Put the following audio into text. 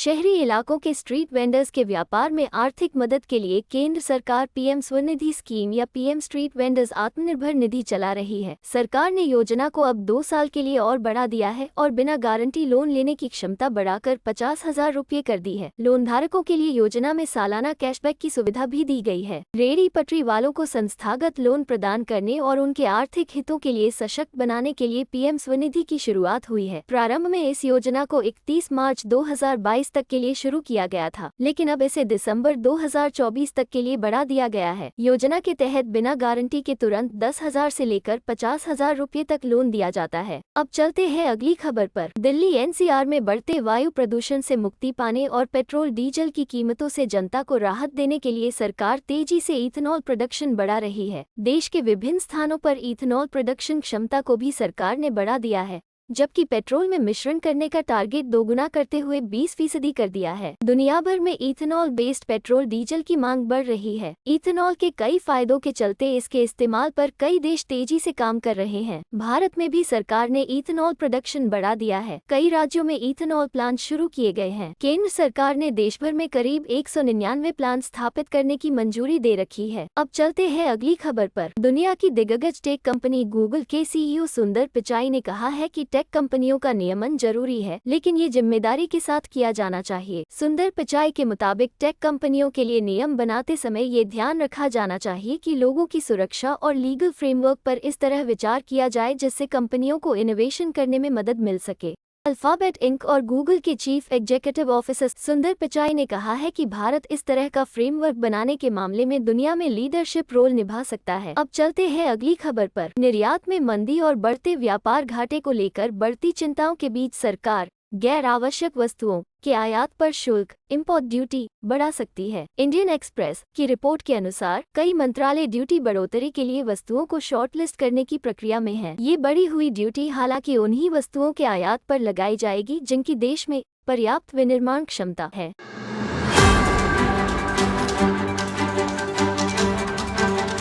शहरी इलाकों के स्ट्रीट वेंडर्स के व्यापार में आर्थिक मदद के लिए केंद्र सरकार पीएम स्वनिधि स्कीम या PM street vendors Atmanirbhar Nidhi चला रही है। सरकार ने योजना को अब 2 साल के लिए और बढ़ा दिया है और बिना गारंटी लोन लेने की क्षमता बढ़ाकर 50,000 रुपये कर दी है। लोन धारकों के लिए योजना में सालाना कैशबैक की सुविधा भी दी गई है। रेहड़ी पटरी वालों को संस्थागत लोन प्रदान करने और उनके आर्थिक हितों के लिए सशक्त बनाने के लिए पीएम स्वनिधि की शुरुआत हुई है। प्रारंभ में इस योजना को 31 मार्च 2022 तक के लिए शुरू किया गया था, लेकिन अब इसे दिसंबर 2024 तक के लिए बढ़ा दिया गया है। योजना के तहत बिना गारंटी के तुरंत 10,000 से लेकर 50,000 रुपये तक लोन दिया जाता है। अब चलते हैं अगली खबर पर। दिल्ली एनसीआर में बढ़ते वायु प्रदूषण से मुक्ति पाने और पेट्रोल डीजल की कीमतों से जनता को राहत देने के लिए सरकार तेजी से इथेनॉल प्रोडक्शन बढ़ा रही है। देश के विभिन्न स्थानों पर इथेनॉल प्रोडक्शन क्षमता को भी सरकार ने बढ़ा दिया है, जबकि पेट्रोल में मिश्रण करने का टारगेट दोगुना करते हुए 20% कर दिया है। दुनिया भर में इथेनॉल बेस्ड पेट्रोल डीजल की मांग बढ़ रही है। इथेनॉल के कई फायदों के चलते इसके इस्तेमाल पर कई देश तेजी से काम कर रहे हैं। भारत में भी सरकार ने इथेनॉल प्रोडक्शन बढ़ा दिया है। कई राज्यों में इथेनॉल प्लांट शुरू किए गए हैं। केंद्र सरकार ने देश भर में करीब 199 प्लांट स्थापित करने की मंजूरी दे रखी है। अब चलते हैं अगली खबर पर। दुनिया की दिग्गज टेक कंपनी गूगल के सीईओ सुंदर पिचाई ने कहा है कि टेक कंपनियों का नियमन जरूरी है, लेकिन ये जिम्मेदारी के साथ किया जाना चाहिए। सुंदर पिचाई के मुताबिक टेक कंपनियों के लिए नियम बनाते समय ये ध्यान रखा जाना चाहिए कि लोगों की सुरक्षा और लीगल फ्रेमवर्क पर इस तरह विचार किया जाए जिससे कंपनियों को इनोवेशन करने में मदद मिल सके। अल्फाबेट इंक और गूगल के चीफ एग्जीक्यूटिव ऑफिसर सुंदर पिचाई ने कहा है कि भारत इस तरह का फ्रेमवर्क बनाने के मामले में दुनिया में लीडरशिप रोल निभा सकता है। अब चलते हैं अगली खबर पर। निर्यात में मंदी और बढ़ते व्यापार घाटे को लेकर बढ़ती चिंताओं के बीच सरकार गैर आवश्यक वस्तुओं के आयात पर शुल्क इंपोर्ट ड्यूटी बढ़ा सकती है। इंडियन एक्सप्रेस की रिपोर्ट के अनुसार कई मंत्रालय ड्यूटी बढ़ोतरी के लिए वस्तुओं को शॉर्टलिस्ट करने की प्रक्रिया में है। ये बढ़ी हुई ड्यूटी हालांकि उन्हीं वस्तुओं के आयात पर लगाई जाएगी जिनकी देश में पर्याप्त विनिर्माण क्षमता है।